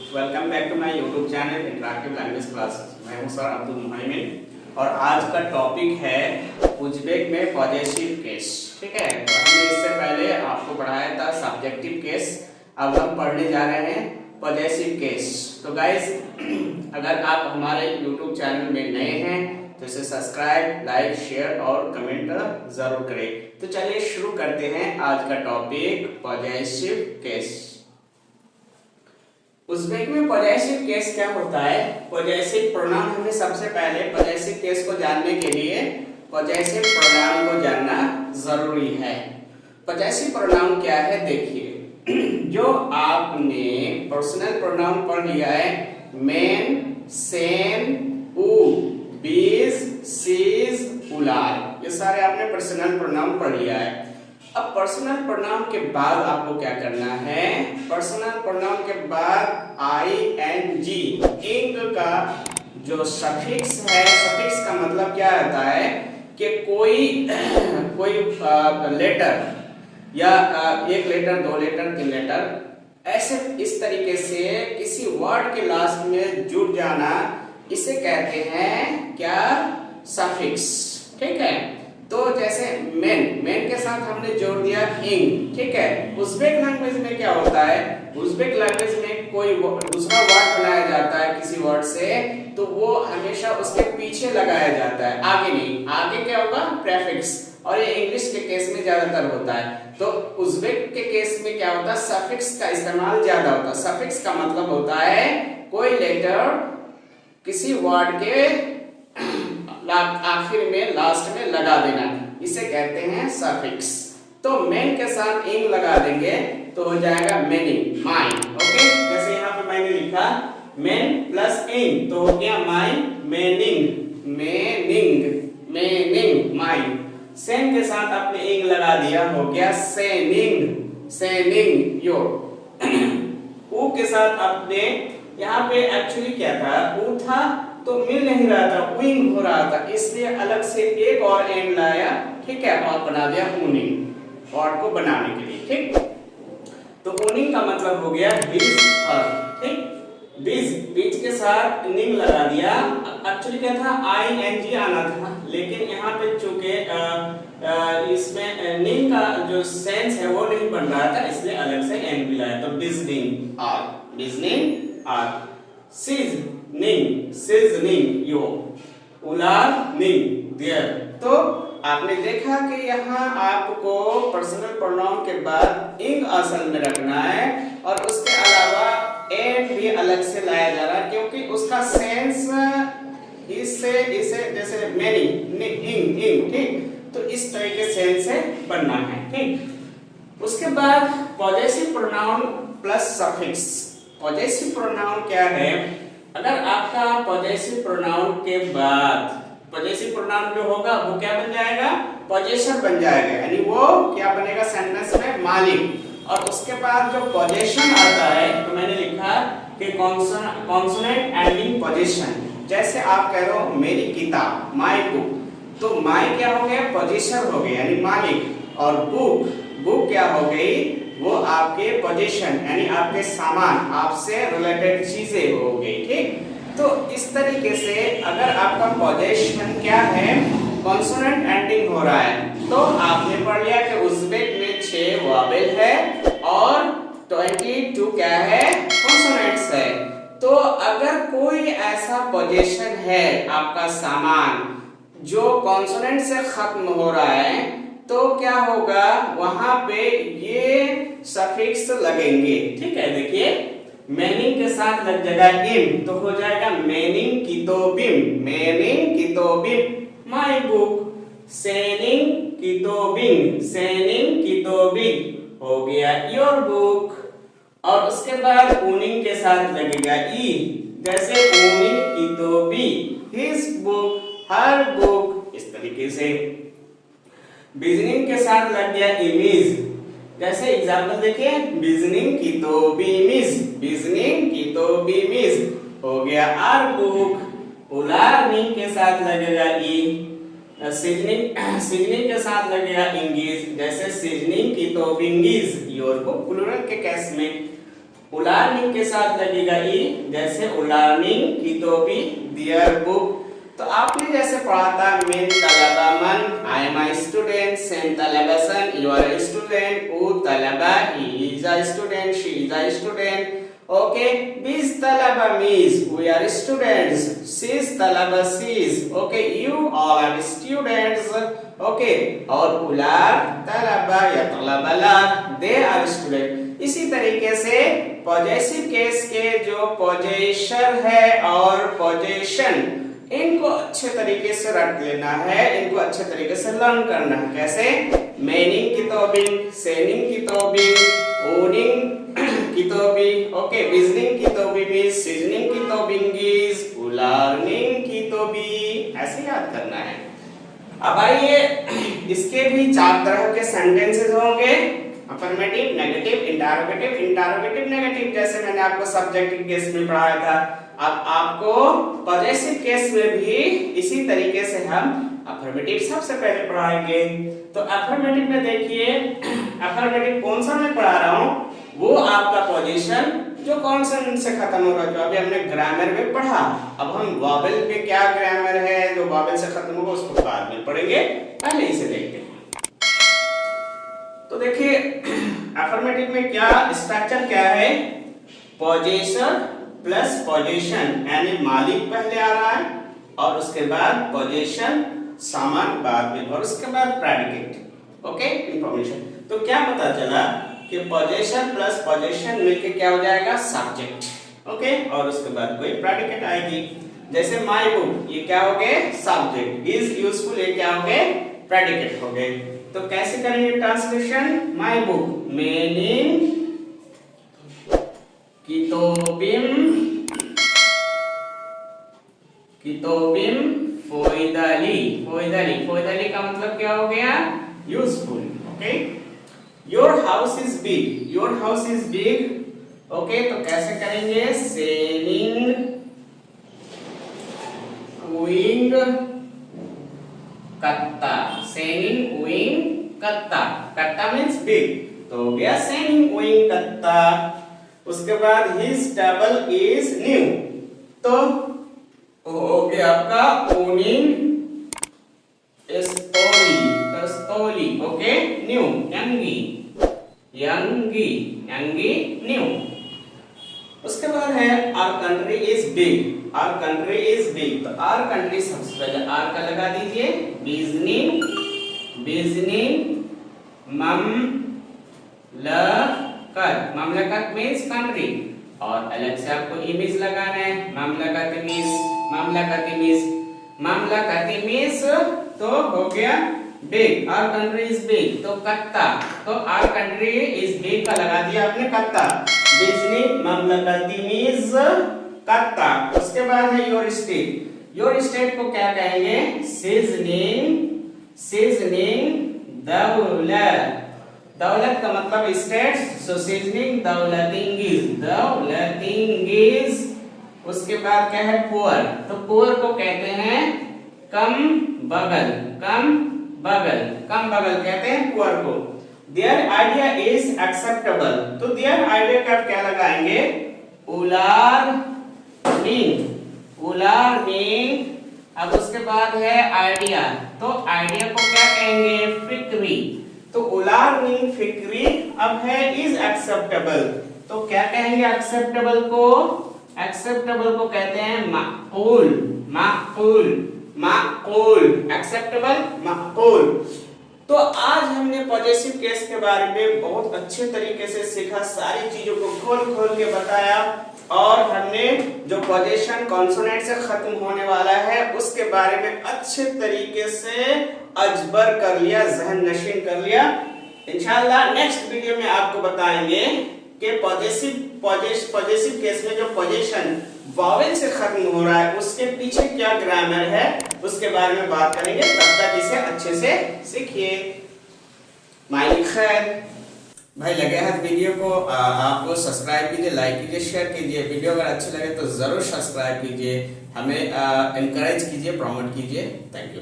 Welcome back to my YouTube channel interactive language classes. मैं हूं sir Abdul मोमिन और आज का टॉपिक है उज़्बेक में पॉजेसिव केस। ठीक है, तो हमने इससे पहले आपको पढ़ाया था सब्जेक्टिव केस, अब हम पढ़ने जा रहे हैं पॉजेसिव केस। तो गाइस, अगर आप हमारे यूट्यूब चैनल में नए हैं तो इसे सब्सक्राइब, लाइक, शेयर और कमेंट जरूर करें। तो चलिए शुरू करते हैं आज का टॉपिक पॉजेसिव केस। उज़्बेक में पॉजेसिव केस क्या होता है? पॉजेसिव प्रोनाउन, हमें सबसे पहले पॉजेसिव केस को जानने के लिए पॉजेसिव प्रोनाउन को जानना जरूरी है। पॉजेसिव प्रोनाउन क्या है देखिए, जो आपने पर्सनल प्रोनाउन पढ़ लिया है, मेन, सेन, उ, बीज, सीज, उलार, ये सारे आपने पर्सनल प्रोनाउन पढ़ लिया है। अब पर्सनल प्रोनाउन के बाद आपको क्या करना है? पर्सनल प्रोनाउन के बाद आईएनजी, इंग का जो सफिक्स है, सफिक्स का मतलब क्या होता है कि कोई लेटर या एक लेटर, दो लेटर, तीन लेटर, ऐसे इस तरीके से किसी वर्ड के लास्ट में जुड़ जाना, इसे कहते हैं क्या? सफिक्स। ठीक है, तो जैसे मेन के साथ हमने जोड़ दिया इंग। ठीक है, उज़्बेक लैंग्वेज में क्या होता है? उज़्बेक लैंग्वेज में कोई दूसरा वर्ड बनाया जाता है किसी वर्ड से, तो वो हमेशा उसके पीछे लगाया जाता है, आगे नहीं। आगे क्या होगा? प्रेफिक्स। और ये इंग्लिश के केस में ज्यादातर होता है। तो उज़्बेक के केस में क्या होता है? सफिक्स का इस्तेमाल ज्यादा होता है। सफिक्स का मतलब होता है कोई लेटर किसी वर्ड के आखिर में, लास्ट में लगा देना, इसे कहते हैं सफिक्स। तो मेन के साथ इंग लगा देंगे तो हो जाएगा मेनिंग, माइन। ओके, जैसे यहाँ पे मैंने लिखा मेन प्लस इंग तो हो गया mine, meaning, meaning, mine. Sen के साथ आपने इंग लगा दिया, हो गया सेनिंग, योर। ऊ के साथ आपने, यहाँ पे एक्चुअली क्या था? ऊ था तो मिल नहीं रहा था, विंग हो रहा था, इसलिए अलग से एक और एंड लाया। ठीक है, और बना दिया ऊनिंग, वर्ड को बनाने के लिए। ठीक, तो ऊनिंग का मतलब हो गया बीज हर। ठीक, बीज के साथ निंग लगा दिया। एक्चुअली क्या था? आईएनजी आना था, लेकिन यहाँ पे चूंकि इसमें निंग का जो सेंस है वो नहीं बन रहा था, इसलिए अलग से एन भी लाया, तो बिजनिंग आर, सीजनिंग यो, उलारनिंग देयर। तो आपने देखा कि यहाँ आपको पर्सनल प्रोनाउन के बाद इंग असल में रखना है और उसके अलावा एन भी अलग से लाया जा रहा है, क्योंकि उसका सेंस इसे जैसे मेनी, इंग, ठीक, तो इस तरह के सेंस से बनना है। ठीक, उसके बाद possessive pronoun plus suffix. Possessive pronoun क्या है? अगर आपका पॉजेसिव प्रोनाउन के बाद, पॉजेसिव प्रोनाउन जो होगा वो क्या बन जाएगा? पॉजेशन बन जाएगा, यानी वो क्या बनेगा सेंटेंस में? मालिक। और उसके बाद जो पॉजेशन आता है, तो मैंने लिखा कि कॉन्सोनेंट एंडिंग पॉजेशन। जैसे आप कह रहे हो मेरी किताब, माय बुक, तो माय क्या हो गया? पॉजेशन हो गया, यानी मालिक। और बुक क्या हो गई? वो आपके पोजीशन, यानी आपके सामान, आपसे रिलेटेड चीजें हो गई। ठीक, तो इस तरीके से अगर आपका पोजीशन क्या है? कॉन्सोनेंट एंडिंग हो रहा है, तो आपने पढ़ लिया कि उज़्बेक में 6 वोवेल है और 22 क्या है? कॉन्सोनेंट्स है। तो अगर कोई ऐसा पोजीशन है आपका सामान जो कॉन्सोनेंट से खत्म हो रहा है, तो क्या होगा? वहां पे ये सफिक्स लगेंगे। ठीक है, देखिए मेनिंग के साथ लग जाएगा इम, तो हो जाएगा मेनिंग कितोबिम, माय बुक। सेनिंग कितोबिंग हो गया योर बुक। और उसके बाद ऊनिंग के साथ लगेगा ई, जैसे ऊनिंग कितोबी, हिज बुक, हर बुक, इस तरीके से। बिजनिंग के साथ लग गया इमेज, जैसे एग्जांपल देखिए, बिजनिंग कितोबिमिज हो गया आर बुक। उलारनिंग के साथ लगेगा ई, सीजनिंग के साथ लगेगा इंगेज, जैसे सीजनिंग कितोबिंगीज, योर बुक प्लुरल के केस में। उलार्निंग के साथ लगेगा ई, जैसे उलार्निंग किताबी दियर बुक। तो आपने जैसे पढ़ा था मिन तलबा मन, आई एम अ स्टूडेंट, सेन तलबा सन, यू आर अ स्टूडेंट, उ तलबा he is a student, she is a student. Okay, बीस तलबा मीज वी आर स्टूडेंट्स, सीस तलबा सीज, okay you all are students. Okay, और उलार तलबा या तलबा दे आर स्टूडेंट। इसी तरीके से पॉजेसिव केस के जो पॉजेशन है और पॉजेशन, इनको अच्छे तरीके से रट लेना है, इनको अच्छे तरीके से लर्न करना है। कैसे? मेनिंग किताबिन, सेनिंग किताबिन, ओनिंग किताबी, ओके विजनिंग किताबी मींस सीजनिंग किताबिंगीज, उलार्निंग किताबी, ऐसे याद करना है। अब आइए, इसके भी 4 तरह के सेंटेंसेस होंगे, affirmative, negative, interrogative, interrogative negative, जैसे मैंने आपको सब्जेक्टिव केस में पढ़ाया था। अब आपको पॉजेसिव केस में भी इसी तरीके से हम अफर्मेटिव सबसे पहले पढ़ाएंगे। तो अफर्मेटिव में देखिए, अफर्मेटिव कौन सा मैं पढ़ा रहा हूं, वो आपका पोजीशन जो कॉन्सोनेंट से खत्म हो रहा है, जो अभी हमने ग्रामर में पढ़ा। अब हम वॉवेल पे क्या ग्रामर है जो वॉवेल से खत्म होगा उसको बाद में पढ़ेंगे, पहले इसे देखते हैं। तो देखिए अफर्मेटिव में क्या स्ट्रक्चर क्या है, पोजीशन प्लस पोजीशन, यानी मालिक पहले आ रहा है और उसके बाद पोजीशन सामान बाद में, और उसके बाद प्रेडिकेट। Okay, information. तो क्या पता चला कि पोजीशन प्लस पोजीशन मिलके क्या हो जाएगा, सब्जेक्ट। ओके, और उसके बाद कोई प्रेडिकेट आएगी, जैसे माय बुक, ये क्या हो गए, सब्जेक्ट, इज यूजफुल, ये क्या हो गए, प्रेडिकेट हो गए। तो कैसे करेंगे ट्रांसलेशन, माय बुक मीनिंग किताबिम, किताबिम फोइदाली, फोइदाली, फोइदाली का मतलब क्या हो गया, useful. Okay, your house is big, your house is big. Okay, तो कैसे करेंगे, सेनिंग उइंग कत्ता, सेनिंग उइंग कत्ता, कत्ता मींस बिग, तो हो गया सेनिंग उइंग कत्ता। उसके बाद his table is new, तो हो गया आपका owning story, the story, okay new, यंगी, यंगी, यंगी न्यू। उसके बाद है our country is big, our country is big, तो our country सबसे पहले r का लगा दीजिए, बिजनिंग, बिजनिंग ममलकत, ममलकत मींस कंट्री, और अलग से आपको इमेज लगाना है, ममलकत मींस, ममलकत मींस, ममलकत मींस, तो हो गया big, our country is big, तो कत्ता, तो आवर कंट्री इज बिग का लगा दिया आपने कत्ता, बिजनिंग ममलकती मींस कत्ता। उसके बाद है योर स्टेट, योर स्टेट को क्या कहेंगे, सीजनिंग, सीजनिंग दौलत, दौलत का मतलब स्टेट, सो सीजनिंग दौलतिंगीज, दौलतिंगीज। उसके बाद क्या है पुअर, तो पुअर को कहते हैं कम बगल, कम बगल, कम बगल कहते हैं पुअर को। देयर आइडिया इज एक्सेप्टेबल, तो देयर आइडिया का क्या लगाएंगे, उलार मीन, उलार मीन। अब उसके बाद है आइडिया, तो आइडिया को क्या कहेंगे, फिक्री, तो उलार मीन फिक्री। अब है इज एक्सेप्टेबल, तो क्या कहेंगे एक्सेप्टेबल को, एक्सेप्टेबल को कहते हैं माकूल, माकूल, माकूल, एक्सेप्टेबल माकूल। तो आज हमने पॉजेसिव केस के बारे में बहुत अच्छे तरीके से सीखा, सारी चीजों को खोल खोल के बताया, और हमने जो पॉजेशन कॉन्सोनेंट से खत्म होने वाला है उसके बारे में अच्छे तरीके से अजबर कर लिया, जहन नशीन कर लिया। इंशाल्लाह नेक्स्ट वीडियो में आपको बताएंगे कि पॉजेसिव केस में जो पॉजेशन वॉवेल से खत्म हो रहा है उसके पीछे क्या ग्रामर है उसके बारे में बात करेंगे। तब तक इसे अच्छे से सीखिए। मालिक खैर। भाई लगे हाथ वीडियो को आपको सब्सक्राइब कीजिए, लाइक कीजिए, शेयर कीजिए। वीडियो अगर अच्छी लगे तो जरूर सब्सक्राइब कीजिए, हमें एनकरेज कीजिए, प्रमोट कीजिए। Thank you.